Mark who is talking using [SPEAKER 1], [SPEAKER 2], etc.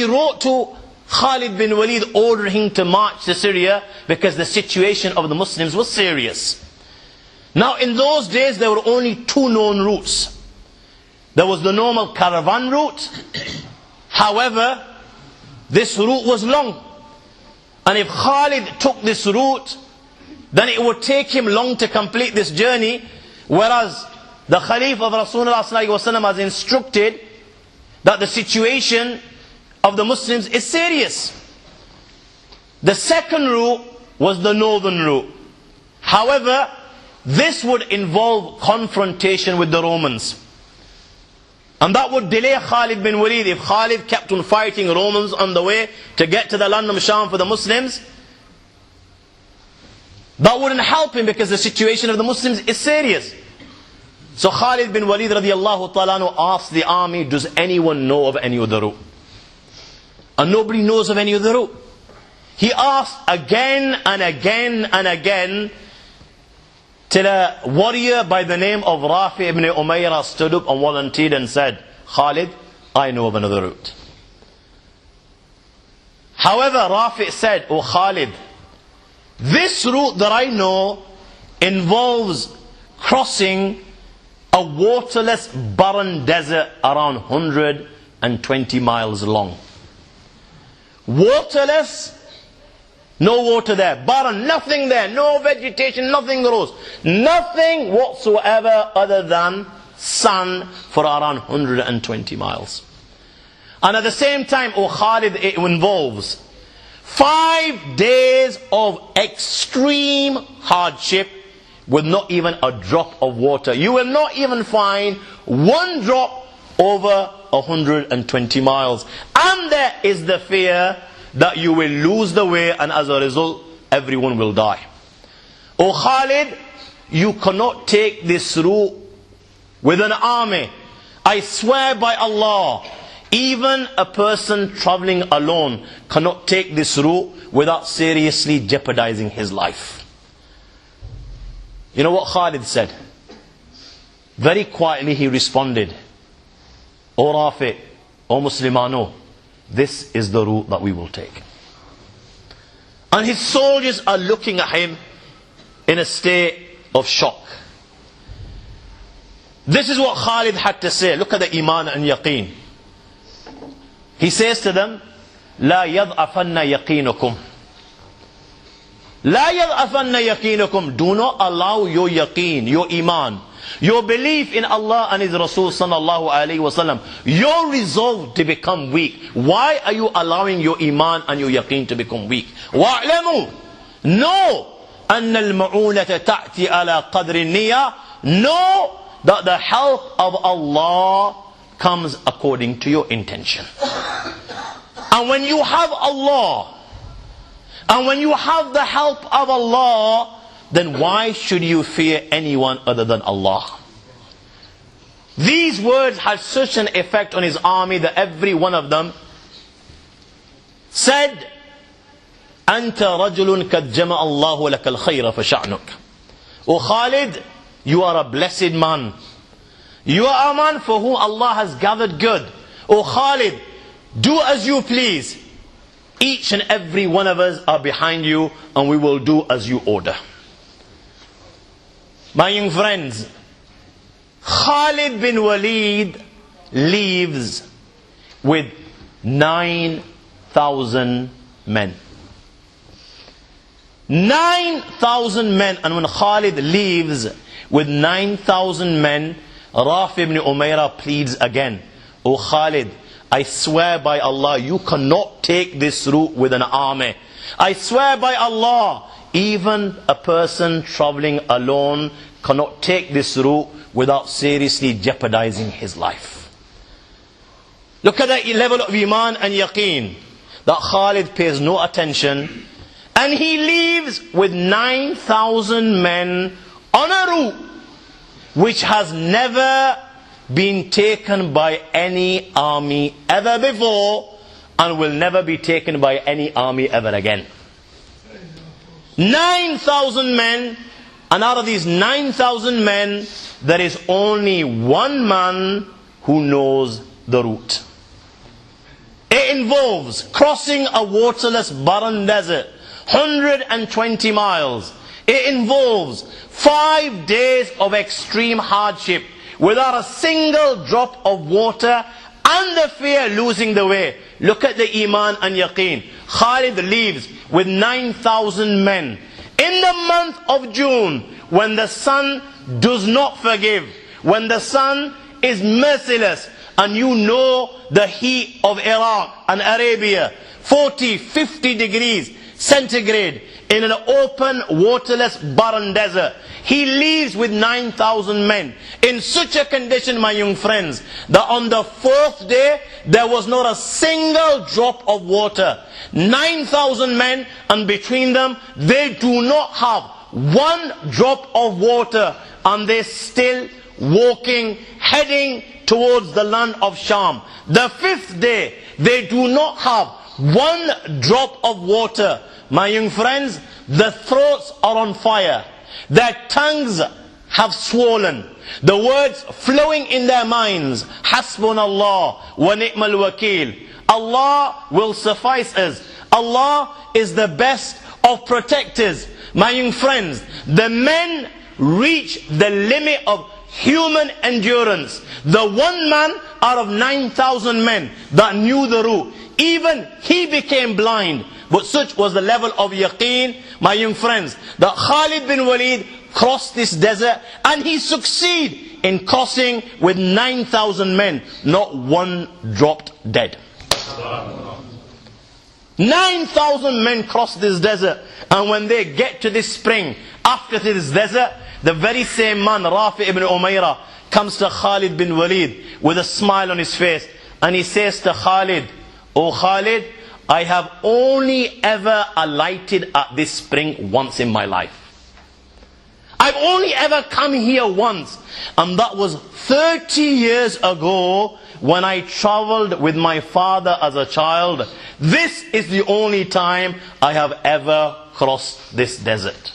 [SPEAKER 1] He wrote to Khalid bin Walid ordering him to march to Syria because the situation of the Muslims was serious. Now in those days there were only two known routes. There was the normal caravan route. However, this route was long. And if Khalid took this route, then it would take him long to complete this journey. Whereas the Khalif of Rasulullah has instructed that the situation of the Muslims is serious. The second route was the northern route. However, this would involve confrontation with the Romans. And that would delay Khalid bin Walid. If Khalid kept on fighting Romans on the way to get to the land of Sham for the Muslims, that wouldn't help him because the situation of the Muslims is serious. So Khalid bin Walid radiallahu ta'ala asked the army, does anyone know of any other route? And nobody knows of any other route. He asked again and again and again, till a warrior by the name of Rafi ibn Umayyah stood up and volunteered and said, Khalid, I know of another route. However, Rafi said, oh Khalid, this route that I know involves crossing a waterless barren desert around 120 miles long. Waterless, no water there, barren, nothing there, no vegetation, nothing grows, nothing whatsoever other than sand for around 120 miles. And at the same time, oh Khalid, it involves 5 days of extreme hardship with not even a drop of water. You will not even find one drop over 120 miles. And there is the fear that you will lose the way, and as a result, everyone will die. Oh Khalid, you cannot take this route with an army. I swear by Allah, even a person traveling alone cannot take this route without seriously jeopardizing his life. You know what Khalid said? Very quietly he responded, O Rafi, O Muslimano, this is the route that we will take. And his soldiers are looking at him in a state of shock. This is what Khalid had to say. Look at the iman and yaqeen. He says to them, لا يضعفن يقينكم. لا يضعفن يقينكم. Do not allow your yaqeen, your iman, your belief in Allah and His Rasul sallallahu alayhi wasallam, your resolve to become weak. Why are you allowing your iman and your yaqeen to become weak? وَاعْلَمُوا. Know أَنَّ الْمَعُونَةَ تَأْتِي عَلَى قَدْرِ النِّيَّةِ. Know that the help of Allah comes according to your intention. And when you have Allah, and when you have the help of Allah, then why should you fear anyone other than Allah? These words had such an effect on his army that every one of them said, أَنْتَ رَجُلٌ قَدْ جَمَعَ اللَّهُ لَكَ الْخَيْرَ فَشَعْنُكَ. O Khalid, you are a blessed man. You are a man for whom Allah has gathered good. O Khalid, do as you please. Each and every one of us are behind you, and we will do as you order. My young friends, Khalid bin Walid leaves with 9,000 men. 9,000 men. And when Khalid leaves with 9,000 men, Rafi ibn Umayyah pleads again, O Khalid, I swear by Allah, you cannot take this route with an army. I swear by Allah, even a person traveling alone cannot take this route without seriously jeopardizing his life. Look at the level of iman and yaqeen, that Khalid pays no attention, and he leaves with 9,000 men on a route which has never been taken by any army ever before, and will never be taken by any army ever again. 9,000 men, and out of these 9,000 men, there is only one man who knows the route. It involves crossing a waterless barren desert, 120 miles. It involves 5 days of extreme hardship without a single drop of water and the fear losing the way. Look at the iman and yaqeen. Khalid leaves with 9,000 men. In the month of June, when the sun does not forgive, when the sun is merciless, and you know the heat of Iraq and Arabia, 40, 50 degrees centigrade in an open, waterless, barren desert. He leaves with 9,000 men in such a condition, my young friends, that on the 4th day, there was not a single drop of water. 9,000 men, and between them, they do not have one drop of water, and they're still walking, heading towards the land of Sham. The 5th day, they do not have one drop of water. My young friends, the throats are on fire. Their tongues have swollen. The words flowing in their minds, Hasbunallah wa ni'mal wakil. Allah will suffice us. Allah is the best of protectors. My young friends, the men reach the limit of human endurance. The one man out of 9,000 men that knew the route, even he became blind. But such was the level of yaqeen, my young friends, that Khalid bin Walid crossed this desert, and he succeeded in crossing with 9,000 men. Not one dropped dead. 9,000 men crossed this desert, and when they get to this spring, after this desert, the very same man, Rafi ibn Umayrah, comes to Khalid bin Walid with a smile on his face, and he says to Khalid, "Oh Khalid, I have only ever alighted at this spring once in my life. I've only ever come here once, and that was 30 years ago when I traveled with my father as a child. This is the only time I have ever crossed this desert."